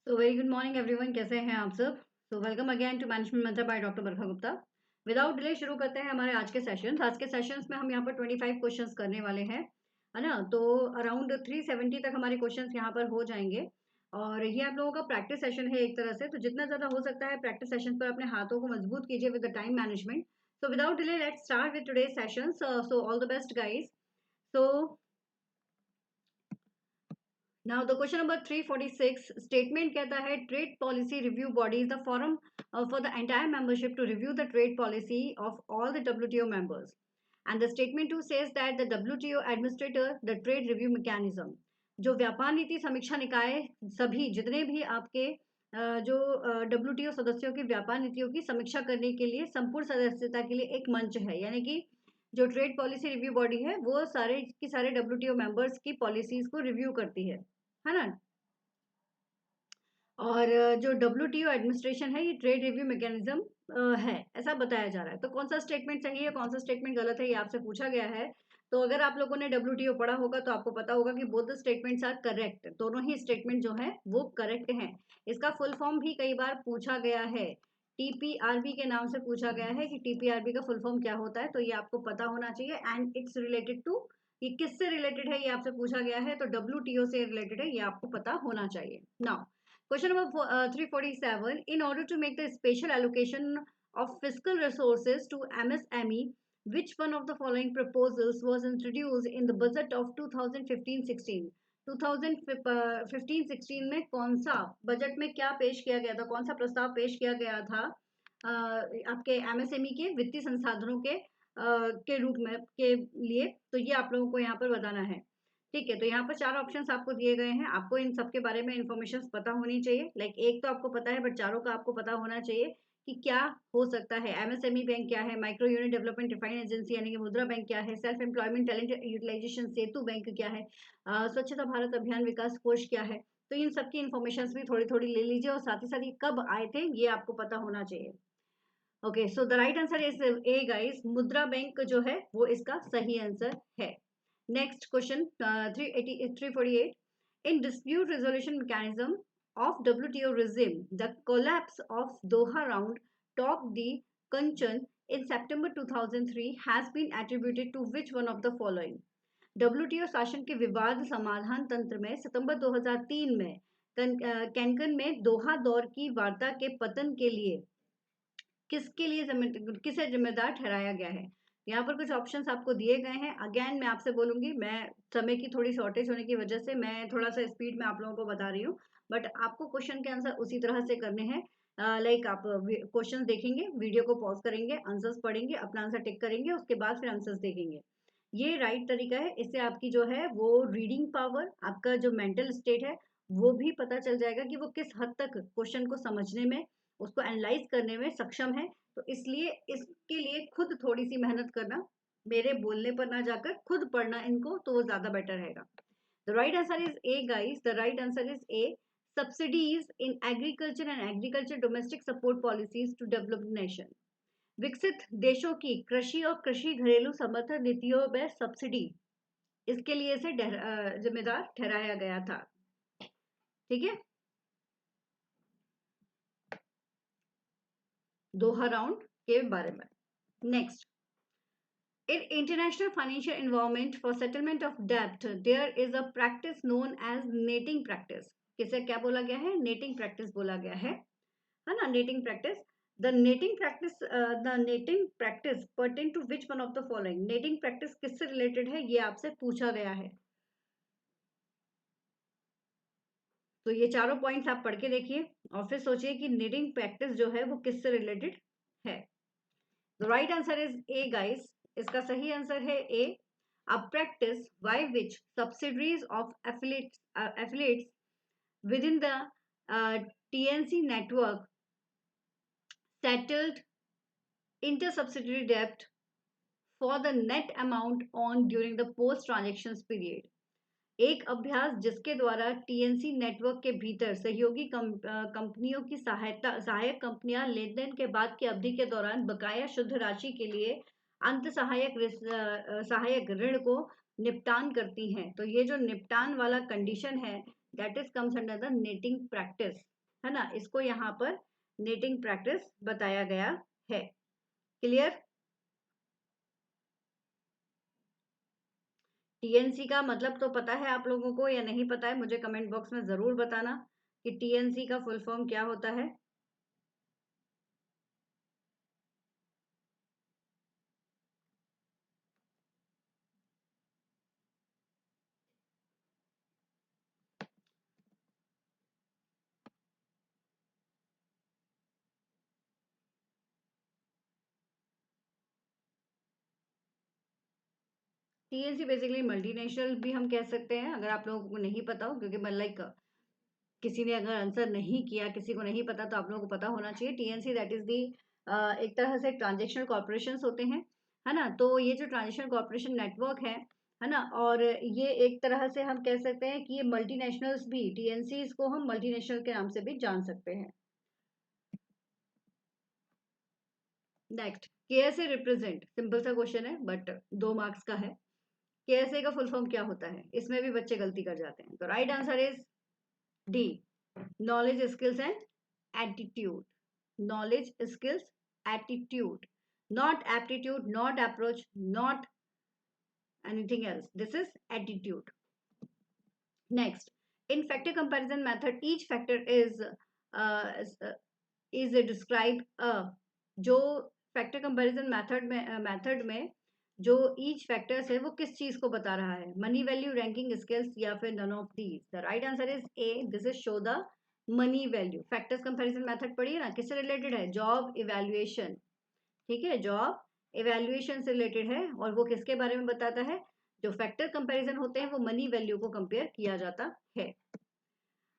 तो very good morning everyone, कैसे हैं आप सब। So welcome again to management mantra by doctor Barkha Gupta. Without delay शुरू करते हैं हमारे आज के सेशंस। आज के सेशंस में हम यहाँ पर 25 क्वेश्चंस करने वाले हैं, है ना। तो अराउंड 370 तक हमारे क्वेश्चंस यहाँ पर हो जाएंगे। और ये आप लोगों का प्रैक्टिस सेशन है एक तरह से, तो जितना ज़्यादा हो सकता है प्रैक्टिस सेशन पर अपने हाथों को मजबूत कीजिए with the time management. So without delay let's start with today's session. So all the best guys. So Now the question number 346 statement कहता है trade policy review body is the forum for the entire membership to review the trade policy of all the WTO members. And the statement 2 says that the WTO administrator the trade review mechanism. जो व्यापार नीति समीक्षा निकाय सभी जितने भी आपके जो WTO सदस्यों की व्यापार नीतियों की समीक्षा करने के लिए संपूर्ण सदस्यता के लिए एक मंच है, यानी कि जो ट्रेड पॉलिसी रिव्यू बॉडी है वो सारे की सारे WTO मेंबर्स की पॉलिसीज को रिव्यू करती है ना। और जो WTO एडमिनिस्ट्रेशन है ये ट्रेड रिव्यू मैकेनिज्म है, ऐसा बताया जा रहा है। तो कौन सा स्टेटमेंट सही है कौन सा स्टेटमेंट गलत है ये आपसे पूछा गया है। तो अगर आप लोगों ने WTO पढ़ा होगा तो आपको पता होगा कि both the statements are correct, दोनों ही स्टेटमेंट जो है वो करेक्ट हैं। इसका फुल फॉर्म भी कई बार पूछा गया है, TPRB के नाम से पूछा गया है कि TPRB का फुल फॉर्म क्या होता है, तो ये आपको पता होना चाहिए। एंड इट्स रिलेटेड टू, ये किससे रिलेटेड है ये आपसे पूछा गया है, तो WTO से रिलेटेड है, ये आपको पता होना चाहिए। Now question number 347. In order to make the spatial allocation of fiscal resources to MSME, which one of the following proposals was introduced in the budget of 2015-16? 2015-16 में कौन सा बजट में क्या पेश किया गया था, कौन सा प्रस्ताव पेश किया गया था आपके MSME के वित्तीय संसाधनों के रूप में के लिए, तो ये आप लोगों को यहाँ पर बताना है। ठीक है, तो यहाँ पर 4 ऑप्शंस आपको दिए गए हैं, आपको इन सब के बारे में इन्फॉर्मेशन पता होनी चाहिए। लाइक एक तो आपको पता है बट चारों का आपको पता होना चाहिए कि क्या हो सकता है। MSME बैंक क्या है, micro unit development refine agency यानी कि मुद्रा बैंक क्या है, सेल्फ एम्प्लॉयमेंट टैलेंट यूटिलाइजेशन सेतु बैंक क्या है, स्वच्छता भारत अभियान विकास कोष क्या है। तो इन सब की इन्फॉर्मेशन भी थोड़ी थोड़ी ले लीजिए, और साथ ही साथ ये कब आए थे ये आपको पता होना चाहिए। Okay, so the right answer is A guys, मुद्रा बैंक जो है वो इसका सही आंसर है। Next question, 348. In dispute resolution mechanism of WTO regime, the collapse of Doha round top the Kanchan in September 2003 has been attributed to which one of the following? WTO शासन के विवाद समाधान तंत्र में सितंबर 2003 में कैनकन में दोहा दौर की वार्ता के पतन के लिए किसे जिम्मेदार ठहराया गया है। यहाँ पर कुछ ऑप्शंस आपको दिए गए हैं। अगेन मैं आपसे बोलूंगी, मैं समय की थोड़ी शॉर्टेज होने की वजह से मैं थोड़ा सा स्पीड में आप लोगों को बता रही हूँ, बट आपको क्वेश्चन के आंसर उसी तरह से करने हैं। लाइक आप क्वेश्चन देखेंगे, वीडियो को पॉज करेंगे, आंसर्स पढ़ेंगे, अपना आंसर टिक करेंगे, उसके बाद फिर आंसर्स देखेंगे। ये राइट तरीका है। इससे आपकी जो है वो रीडिंग पावर, आपका जो मेंटल स्टेट है वो भी पता चल जाएगा कि वो किस हद तक क्वेश्चन को समझने में, उसको एनालाइज करने में सक्षम है। तो इसलिए इसके लिए खुद थोड़ी सी मेहनत करना, मेरे बोलने पर ना जाकर खुद पढ़ना इनको, तो वो ज्यादा बेटर रहेगा। The right answer is A guys, the right answer is A, subsidies in agriculture and agriculture domestic support policies to developed nation. विकसित देशों की कृषि और कृषि घरेलू समर्थन नीतियों में सब्सिडी, इसके लिए इसे जिम्मेदार ठहराया गया था। ठीक है, दोहा राउंड के बारे में। Next, in international financial environment for settlement of debt there is a practice known as netting practice। किसे क्या बोला गया है, नेटिंग प्रैक्टिस बोला गया है ना, netting practice. the netting practice pertain to which one of the following? Netting practice किससे रिलेटेड है ये आपसे पूछा गया है। तो ये चारों पॉइंट्स आप पढ़ के देखिए और फिर सोचिए कि नेटिंग प्रैक्टिस जो है वो किससे रिलेटेड है। The right answer is A guys, इसका सही आंसर है ए, a practice by which subsidiaries of affiliates within the TNC network settled inter-subsidiary debt for the net amount on during the post transactions period। एक अभ्यास जिसके द्वारा TNC network के भीतर सहयोगी कंपनियों की सहायक कंपनियां लेन देन के बाद की अवधि के दौरान बकाया शुद्ध राशि के लिए अंत सहायक ऋण को निपटान करती हैं। तो ये जो निपटान वाला कंडीशन है that is comes under the netting practice. है ना, इसको यहाँ पर नेटिंग प्रैक्टिस बताया गया है। क्लियर? टीएनसी का मतलब तो पता है आप लोगों को या नहीं पता है, मुझे कमेंट बॉक्स में जरूर बताना कि टीएनसी का फुल फॉर्म क्या होता है। टीएनसी बेसिकली मल्टीनेशनल भी हम कह सकते हैं, अगर आप लोगों को नहीं पता हो, क्योंकि लाइक किसी ने अगर आंसर नहीं किया, किसी को नहीं पता, तो आप लोगों को पता होना चाहिए। टीएनसी दैट इज दी एक तरह से ट्रांजेक्शनल कॉर्पोरेशन होते हैं, है ना। तो ये जो ट्रांजेक्शनल कॉर्पोरेशन नेटवर्क है ना, और ये एक तरह से हम कह सकते हैं कि ये मल्टीनेशनल्स भी, टीएनसी को हम मल्टीनेशनल के नाम से भी जान सकते हैं। नेक्स्ट, केएसए रिप्रेजेंट, सिंपल सा क्वेश्चन है बट 2 मार्क्स का है। केएसए का फुल फॉर्म क्या होता है, इसमें भी बच्चे गलती कर जाते हैं। तो right answer is D, knowledge skills and attitude. knowledge, skills, attitude, not aptitude, not approach, not anything else. This is attitude. Next, in factor comparison method, each factor is described जो फैक्टर कंपैरिजन मेथड में जो each factors है वो किस चीज को बता रहा है, मनी वैल्यू, रैंकिंग, स्किल्स, या फिर none of these. The right answer is A, this is show the money value. Factors comparison method पढ़िए ना, किससे रिलेटेड है, जॉब इवैल्यूएशन। ठीक है, जॉब इवैल्यूएशन से रिलेटेड है, और वो किसके बारे में बताता है, जो फैक्टर कंपैरिजन होते हैं वो मनी वैल्यू को कंपेयर किया जाता है।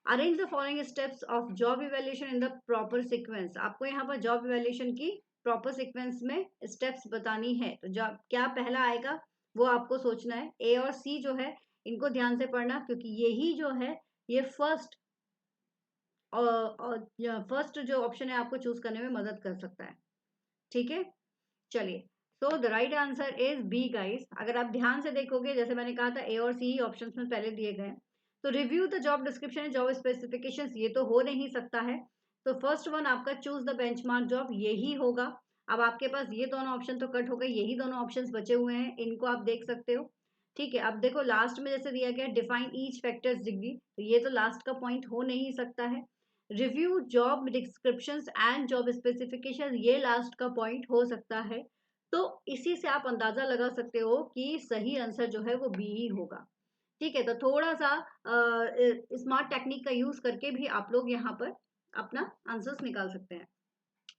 Arrange the following steps of job evaluation in the proper sequence. आपको यहाँ पर जॉब इवैल्यूएशन की प्रॉपर सीक्वेंस में स्टेप्स बतानी है, तो जॉब क्या पहला आएगा वो आपको सोचना है। ए और सी जो है इनको ध्यान से पढ़ना, क्योंकि यही जो है ये फर्स्ट जो ऑप्शन है आपको चूज करने में मदद कर सकता है। ठीक है, चलिए। तो the right answer is B guys. अगर आप ध्यान से देखोगे, जैसे मैंने कहा था ए और सी ही ऑप्शंस में पहले दिए गए हैं। तो review the job description and job specifications, ये तो हो नहीं सकता है। तो फर्स्ट वन आपका चूज द बेंचमार्क जॉब, यही होगा। अब आपके पास ये दोनों ऑप्शन तो कट हो गए, यही दोनों ऑप्शंस बचे हुए हैं, इनको आप देख सकते हो। ठीक है, अब देखो लास्ट में जैसे दिया गया डिफाइन ईच फैक्टर्स डिग्री, तो ये तो लास्ट का पॉइंट हो नहीं सकता है। Review job descriptions and job specification, ये लास्ट का पॉइंट हो सकता है। तो इसी से आप अंदाजा लगा सकते हो कि सही आंसर जो है वो बी ही होगा। ठीक है, तो थोड़ा सा स्मार्ट टेक्निक का यूज करके भी आप लोग यहाँ पर अपना आंसर्स निकाल सकते हैं।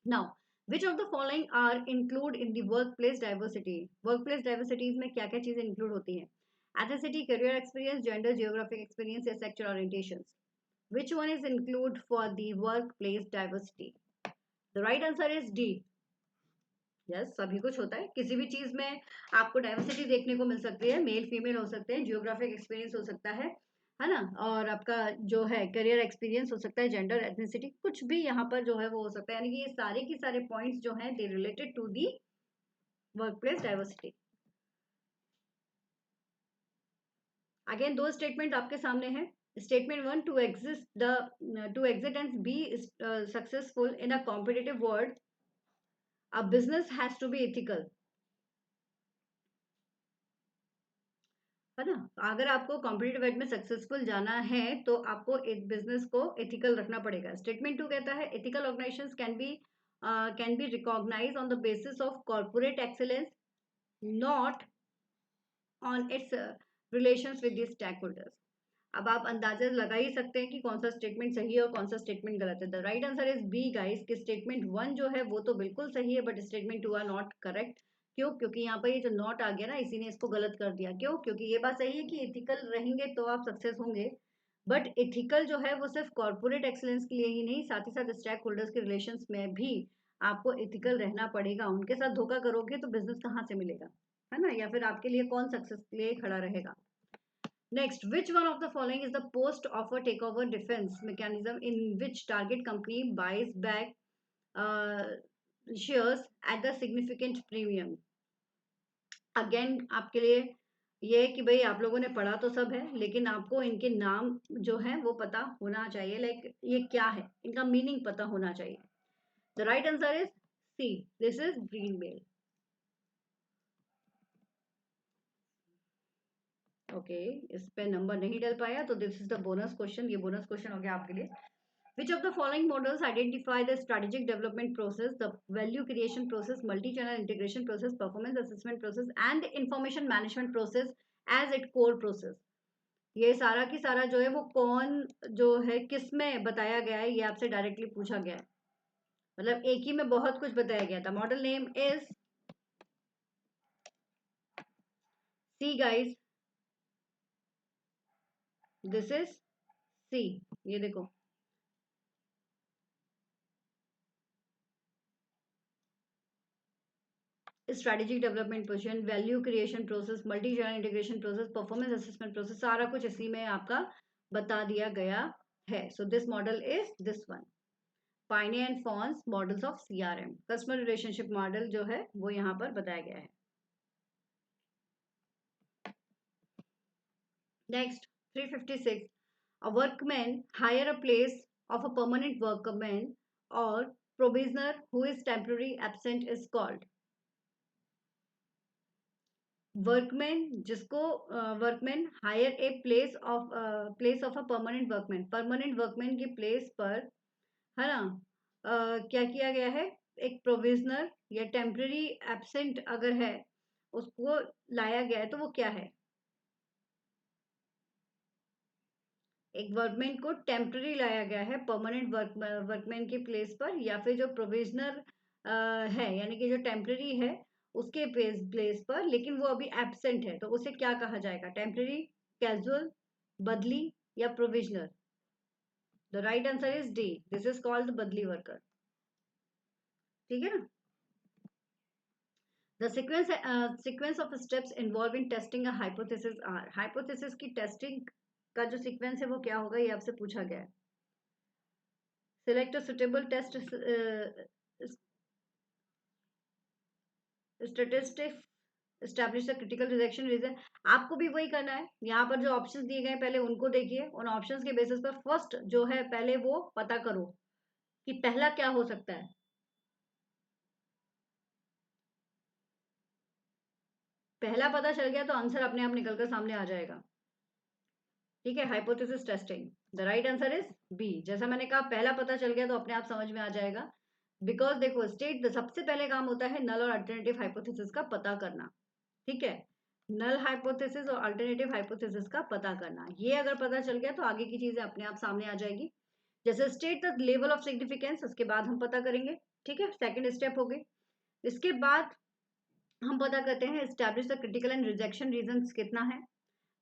Now, which of the following are include in the work place diversity. Work place diversities में क्या क्या चीजें इंक्लूड होती हैं, ethnicity, career experience, gender, geographic experience, या sexual orientation. Which one is include for the work place diversity? The right answer is D, yes, सभी कुछ होता है। किसी भी चीज में आपको डाइवर्सिटी देखने को मिल सकती है, मेल फीमेल हो सकते हैं, जियोग्राफिक एक्सपीरियंस हो सकता है ना, और आपका जो है करियर एक्सपीरियंस हो सकता है, जेंडर, एथनिसिटी, कुछ भी यहाँ पर जो है वो हो सकता है। यानी कि ये सारे के सारे पॉइंट्स जो हैं they related to the work place diversity. Again दो स्टेटमेंट आपके सामने है। Statement one, to exist and be successful in a competitive world, a business has to be ethical. है ना, अगर आपको कॉम्पिटिटिव एज में सक्सेसफुल जाना है तो आपको एक बिजनेस को एथिकल रखना पड़ेगा। स्टेटमेंट टू कहता है ethical organizations can be recognize on the basis of corporate excellence, not on its relations with the stakeholders. अब आप अंदाजा लगा ही सकते हैं कि कौन सा स्टेटमेंट सही है और कौन सा स्टेटमेंट गलत है। The right answer is B guys, कि स्टेटमेंट वन जो है वो तो बिल्कुल सही है, but statement two are not correct. क्यों? क्योंकि यहाँ पर ये जो नॉट आ गया ना, इसी ने इसको गलत कर दिया। क्यों? क्योंकि ये बात सही है कि एथिकल रहेंगे तो आप सक्सेस होंगे, बट एथिकल जो है वो सिर्फ कॉर्पोरेट एक्सलेंस के लिए ही नहीं, साथ ही साथ स्टेक होल्डर्स के रिलेशंस में भी आपको एथिकल रहना पड़ेगा। उनके साथ धोखा करोगे तो बिजनेस कहाँ से मिलेगा, है ना, या फिर आपके लिए कौन सक्सेस के लिए खड़ा रहेगा। Next, which one of the following is the post-offer takeover defense mechanism in which target company buys back uh, shares at the significant premium? Again, आपके लिए ये है कि भाई आप लोगों ने पढ़ा तो सब है, लेकिन आपको इनके नाम जो है वो पता होना चाहिए, लाइक ये क्या है, इनका मीनिंग पता होना चाहिए। The right answer is C, this is green bell. Okay, इस पे नंबर नहीं डल पाया, तो this is the bonus question, ये बोनस क्वेश्चन हो गया आपके लिए। Which of the following models identify the strategic development process, the value creation process, multi-channel integration process, performance assessment process, and the information management process as its core process? ये सारा की सारा जो है वो कौन जो है किस में बताया गया है, ये आपसे डायरेक्टली पूछा गया है। मतलब एक ही में बहुत कुछ बताया गया था। Model name is C guys, this is C. ये देखो, strategic development position, value creation process, multi channel integration process, performance assessment process, सारा कुछ इसी में आपका बता दिया गया है। So this model is this one, Payne and Frow's models of CRM, customer relationship model जो है वो यहाँ पर बताया गया है। Next 356, a workman hire a place of a permanent workman or provisioner who is temporary absent is called। Workman जिसको workman hire a place of a permanent workman, permanent workman की प्लेस पर, है ना, क्या किया गया है, एक प्रोविजनर या टेम्पररी एब्सेंट अगर है उसको लाया गया है, तो वो क्या है? एक वर्कमैन को टेम्पररी लाया गया है परमानेंट वर्कमैन की प्लेस पर, या फिर जो प्रोविजनर है यानी कि जो टेम्पररी है उसके प्लेस पर, लेकिन वो अभी एब्सेंट है, तो उसे क्या कहा जाएगा? टेम्पररी, कैजुअल, बदली या provisional? The right answer is D, this is called बदली वर्कर। ठीक है ना? The sequence of steps involve in testing a hypothesis are, hypothesis की टेस्टिंग का जो सीक्वेंस है वो क्या होगा, ये आपसे पूछा गया है। Select a suitable test statistics, establish the critical rejection reason। आपको भी वही करना है, यहाँ पर जो ऑप्शंस दिए गए पहले उनको देखिए, उन ऑप्शंस के बेसिस पर फर्स्ट जो है पहले वो पता करो कि पहला क्या हो सकता है। पहला पता चल गया तो आंसर अपने आप निकल कर सामने आ जाएगा। ठीक है, hypothesis testing, the right answer is B. जैसा मैंने कहा पहला पता चल गया तो अपने आप समझ में आ जाएगा, बिकॉज देखो स्टेट सबसे पहले काम होता है नल और अल्टरनेटिव हाइपोथेसिस का पता करना। ठीक है, नल हाइपोथेसिस और अल्टरनेटिव हाइपोथेसिस का पता करना, ये अगर पता चल गया तो आगे की चीजें अपने आप सामने आ जाएगी। जैसे state the level of significance, उसके बाद हम पता करेंगे। ठीक है, सेकंड स्टेप हो गई। इसके बाद हम पता करते हैं establish the critical and rejection reasons कितना है।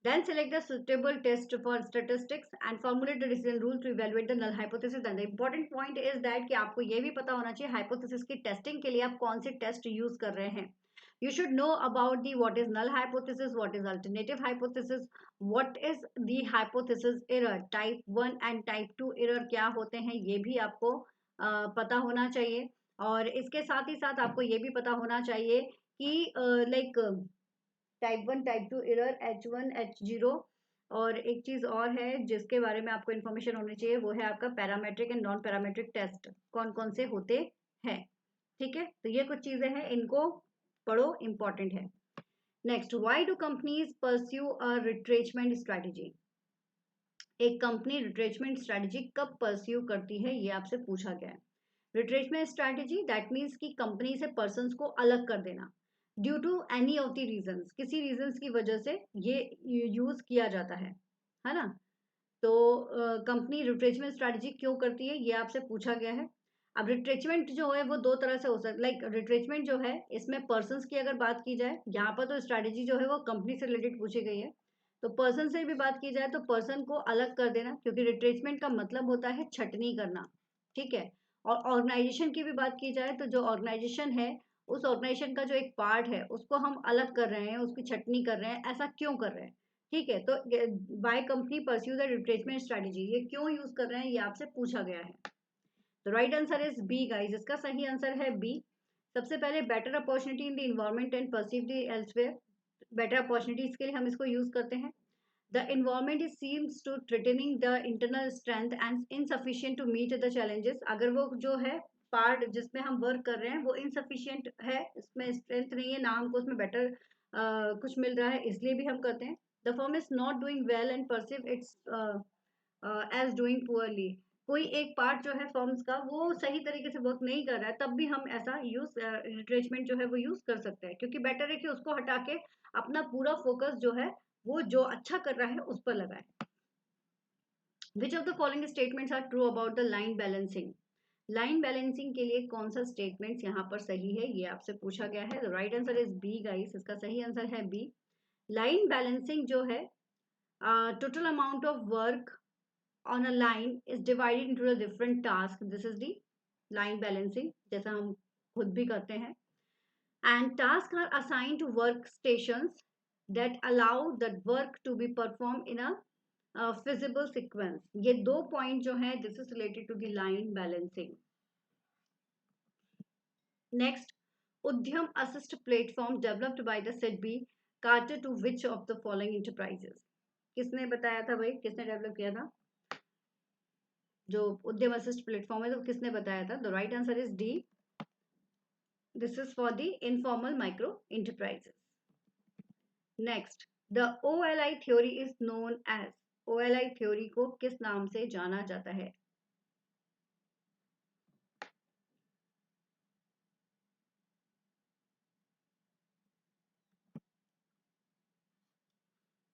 Then select the suitable test for statistics and formulate the decision rule to evaluate the null hypothesis. And the important point is that कि आपको ये भी पता होना चाहिए hypothesis की testing के लिए आप कौन से test use कर रहे हैं। You should know about the what is null hypothesis, what is alternative hypothesis, what is the hypothesis error, type 1 and type 2 error क्या होते हैं, ये भी आपको पता होना चाहिए। और इसके साथ ही साथ आपको ये भी पता होना चाहिए कि like type 1 type 2 error, H1 H0, और एक चीज और है जिसके बारे में आपको इन्फॉर्मेशन होनी चाहिए, वो है आपका parametric and non parametric test कौन कौन से होते हैं। ठीक है, तो ये कुछ चीजें हैं, इनको पढ़ो, इंपॉर्टेंट है। Next, why do companies pursue a retrenchment strategy? एक कंपनी रिट्रेचमेंट स्ट्रेटेजी कब परस्यू करती है, ये आपसे पूछा गया है। रिट्रेचमेंट स्ट्रेटेजी दैट मीन्स कि कंपनी से पर्सन को अलग कर देना due to any of the reasons, किसी रीजंस की वजह से ये यूज किया जाता है ना। तो कंपनी रिट्रेचमेंट स्ट्रेटेजी क्यों करती है, ये आपसे पूछा गया है। अब रिट्रेचमेंट जो है वो दो तरह से हो सकता है, लाइक रिट्रेचमेंट जो है इसमें पर्सन की अगर बात की जाए, यहाँ पर तो स्ट्रेटेजी जो है वो कंपनी से रिलेटेड पूछी गई है, तो पर्सन से भी बात की जाए तो पर्सन को अलग कर देना, क्योंकि रिट्रेचमेंट का मतलब होता है छटनी करना। ठीक है, और ऑर्गेनाइजेशन की भी बात की जाए तो जो ऑर्गेनाइजेशन है उस ऑर्गेनाइजेशन का जो एक पार्ट है उसको हम अलग कर रहे हैं, उसकी छटनी कर रहे हैं, ऐसा क्यों कर रहे हैं? ठीक है, तो by company pursue the retrenchment strategy, ये क्यों यूज कर रहे हैं ये आपसे पूछा गया है। तो right answer is B guys, इसका सही आंसर है बी। सबसे पहले better opportunity in the environment and perceive the elsewhere, better opportunities के लिए हम इसको यूज करते हैं। The environment is seems to threatening the internal strength and insufficient to meet the challenges. अगर वो जो है पार्ट जिसमें हम वर्क कर रहे हैं वो इनसफिशिएंट है, इसमें स्ट्रेंथ नहीं है ना, हमको उसमें बेटर कुछ मिल रहा है, इसलिए भी हम करते हैं। The firm is not doing well and perceive its as doing poorly. कोई एक पार्ट जो है फर्म्स का वो सही तरीके से वर्क नहीं कर रहा है, तब भी हम ऐसा यूज रिट्रेचमेंट जो है वो यूज कर सकते हैं, क्योंकि बेटर है कि उसको हटा के अपना पूरा फोकस जो है वो जो अच्छा कर रहा है उस पर लगाए। Which of the following statements are true about the line balancing? Line balancing के लिए कौन सा स्टेटमेंट्स यहाँ पर सही है, ये आपसे पूछा गया है। The right answer is B guys, इसका सही आंसर है बी। लाइन बैलेंसिंग जो है, total amount of work on a line is divided into the different tasks. This is the line balancing, जैसा हम खुद भी करते हैं। And tasks are assigned to workstations that allow that work to be performed in a feasible sequence. ये दो point जो हैं, this is related to the line balancing. Next, Udyam Assist platform developed by the SEDB cater to which of the following enterprises? किसने बताया था भाई, किसने develop किया था जो उद्यम असिस्ट प्लेटफॉर्म है, तो किसने बताया था? The right answer is D, this is for the informal micro enterprises. Next, the OLI theory is known as, OLI theory को किस नाम से जाना जाता है?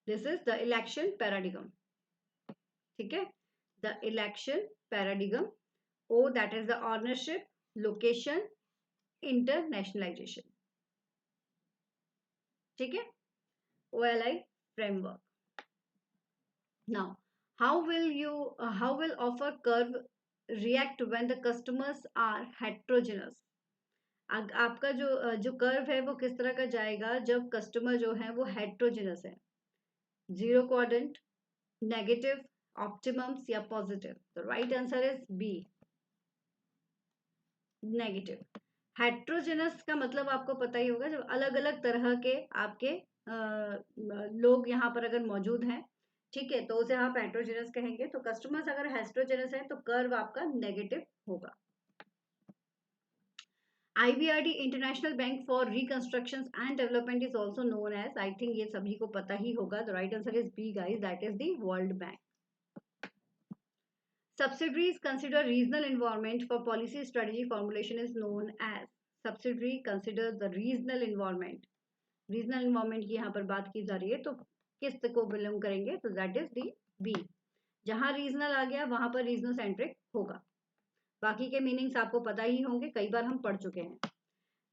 This is the election paradigm, ठीक है, the election paradigm. O that is the ownership, location, internationalization, ठीक है, OLI framework. Now, how will offer curve react when the customers are heterogeneous? आपका जो कर्व है वो किस तरह का जाएगा जब कस्टमर जो है वो हेट्रोजेनस है? जीरो क्वाड्रेंट, नेगेटिव, ऑप्टिमम्स या positive? The right answer is B, negative. Heterogeneous का मतलब आपको पता ही होगा, जब अलग अलग तरह के आपके लोग यहाँ पर अगर मौजूद हैं, ठीक है, तो उसे आप हेट्रोजेनस कहेंगे। तो कस्टमर्स अगर हेट्रोजेनस है तो कर्व आपका नेगेटिव होगा। IBRD international bank for reconstruction and development is also known as, I think ये सभी को पता ही होगा। The right answer is B guys, that is the world bank. Subsidiaries consider regional environment for policy strategy formulation is known as, subsidiary consider the regional environment, regional environment की यहाँ पर बात की जा रही है, तो किस को बिलोंग करेंगे? तो दैट इज दी बी। जहां रीजनल आ गया वहां पर रीजनल सेंट्रिक होगा। बाकी के मीनिंग्स आपको पता ही होंगे, कई बार हम पढ़ चुके हैं।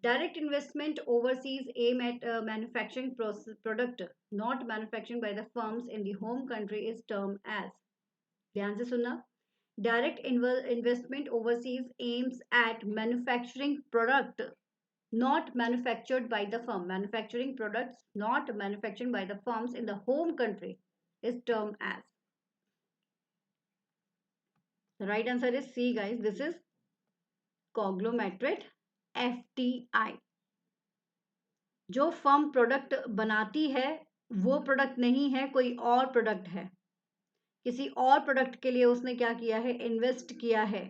Direct investment overseas aim at manufacturing product not manufacturing by the firms in the home country is term as, ध्यान से सुनना, direct investment overseas aims at manufacturing product not manufactured by the firm, manufacturing products not manufactured by the firms in the home country is termed as, the right answer is C guys, this is conglomerate FTI। जो firm product बनाती है वो product नहीं है, कोई और product है, किसी और प्रोडक्ट के लिए उसने क्या किया है? इन्वेस्ट किया है,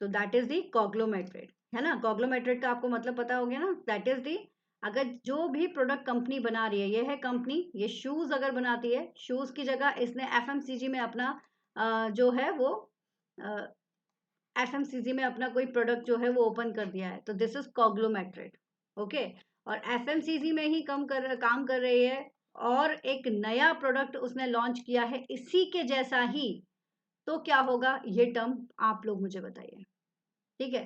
तो दैट इज दी कॉग्लोमेट्रेट, है ना। कॉग्लोमेट्रेट का आपको मतलब पता हो गया ना, दैट इज दी, अगर जो भी प्रोडक्ट कंपनी बना रही है, ये है कंपनी, ये शूज अगर बनाती है, शूज की जगह इसने FMCG में अपना जो है वो FMCG में अपना कोई प्रोडक्ट जो है वो ओपन कर दिया है, तो दिस इज कॉग्लोमेट्रेट, ओके। और FMCG में ही काम कर रही है और एक नया प्रोडक्ट उसने लॉन्च किया है इसी के जैसा ही, तो क्या होगा? ये टर्म आप लोग मुझे बताइए, ठीक है।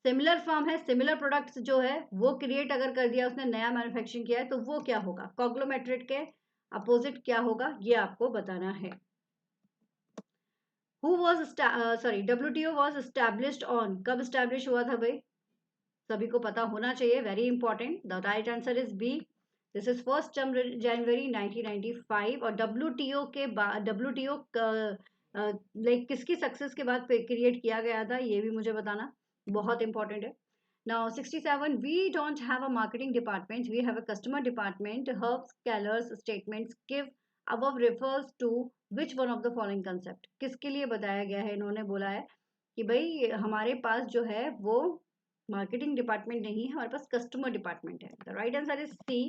सिमिलर फॉर्म है, सिमिलर प्रोडक्ट्स जो है वो क्रिएट अगर कर दिया उसने, नया मैन्युफैक्चरिंग किया है, तो वो क्या होगा? कॉग्लोमेट्रेट के अपोजिट क्या होगा ये आपको बताना है। Who was sorry WTO was established on, कब स्टैब्लिश हुआ था भाई? सभी को पता होना चाहिए, very important. The right answer is B, this is 1 January 1995। और WTO के बाद, WTO लाइक किसकी सक्सेस के बाद क्रिएट किया गया था, ये भी मुझे बताना बहुत इंपॉर्टेंट है। Now 67, we don't have a marketing department, we have a customer department. Herbs Keller's statements give above refers to which one of the following concept? किसके लिए बताया गया है? इन्होंने बोला है कि भाई हमारे पास जो है वो मार्केटिंग डिपार्टमेंट नहीं है, हमारे पास कस्टमर डिपार्टमेंट है. The right answer is C,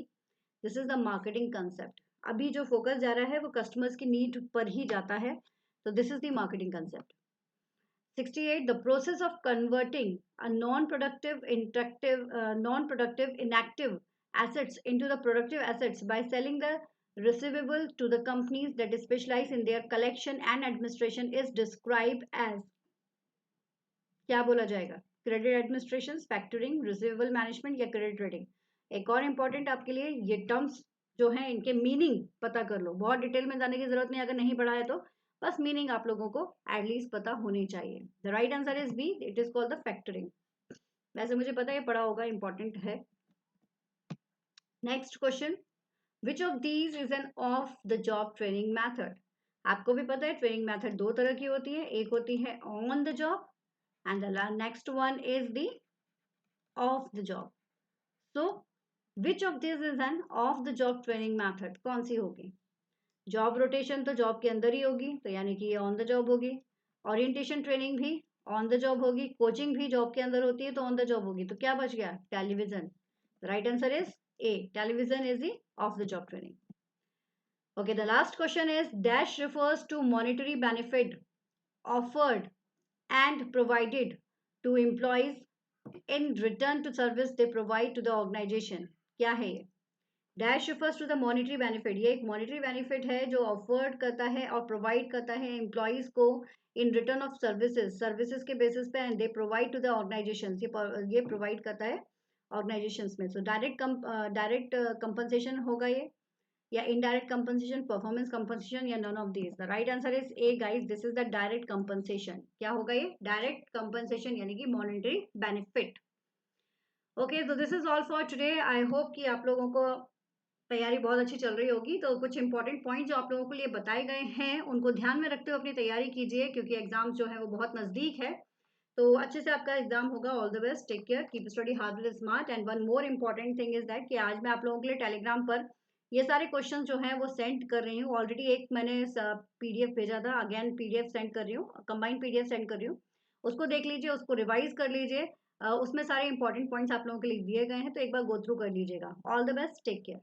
this is the marketing concept. अभी जो फोकस जा रहा है वो कस्टमर्स की नीड पर ही जाता है, तो this is the marketing concept. 68, the process of converting a non-productive inactive assets into the productive assets by selling the receivable to the companies that specialize in their collection and administration is described as, क्या बोला जाएगा? Credit administration, factoring, receivable management या credit rating. एक और important आपके लिए, ये terms जो हैं इनके मीनिंग पता कर लो. बहुत डिटेल में जाने की जरूरत नहीं, अगर नहीं पढ़ा है तो बस मीनिंग आप लोगों को एटलीस्ट पता होनी चाहिए. The right answer is B, it is called the factoring. वैसे मुझे पता है पढ़ा होगा, इंपॉर्टेंट है. Next question, which of these is an off the job training method? आपको भी पता है ट्रेनिंग मैथड दो तरह की होती है, एक होती है on the job and the next one is the off the job. So which of these is an off the job training method? कौन सी होगी? जॉब रोटेशन तो जॉब के अंदर ही होगी, तो यानी कि ये ऑन द जॉब होगी. ओरिएंटेशन ट्रेनिंग भी ऑन द जॉब होगी, कोचिंग भी जॉब के अंदर होती है तो ऑन द जॉब होगी. तो क्या बच गया? Television. Right answer is A, television is the of the job training. Okay, the last question is dash refers to monetary benefit offered and provided to employees in return to service they provide to the organization. क्या है ये? Dash refers to the monetary benefit. ये एक monetary benefit है जो offered करता है और प्रोवाइड करता है एम्प्लॉयज को इन रिटर्न ऑफ सर्विसेज के बेसिस पे, and they provide to the organization. ये प्रोवाइड करता है ऑर्गेनाइजेशन में. सो डायरेक्ट कंपनसेशन होगा ये, या इनडायरेक्ट कंपनसेशन, परफॉर्मेंस कंपनसेशन, या none of these. The right answer is A guys, this is the direct compensation. क्या होगा ये? डायरेक्ट कंपनसेशन, यानी कि मॉनेटरी बेनिफिट. ओके, तो this is all for today. I hope कि आप लोगों को तैयारी बहुत अच्छी चल रही होगी. तो कुछ इंपॉर्टेंट पॉइंट जो आप लोगों के लिए बताए गए हैं उनको ध्यान में रखते हुए अपनी तैयारी कीजिए, क्योंकि एग्जाम जो है वो बहुत नजदीक है. तो अच्छे से आपका एग्जाम होगा. All the best, take care, keep study hard with smart. And one more important thing is that कि आज मैं आप लोगों के लिए टेलीग्राम पर ये सारे क्वेश्चन जो हैं वो सेंड कर रही हूँ. ऑलरेडी एक मैंने पीडीएफ भेजा था, अगेन पीडीएफ सेंड कर रही हूँ, कंबाइंड पीडीएफ सेंड कर रही हूँ. उसको देख लीजिए, उसको रिवाइज कर लीजिए. उसमें सारे इंपॉर्टेंट पॉइंट्स आप लोगों के लिए दिए गए हैं, तो एक बार गो थ्रू कर लीजिएगा. All the best, take care.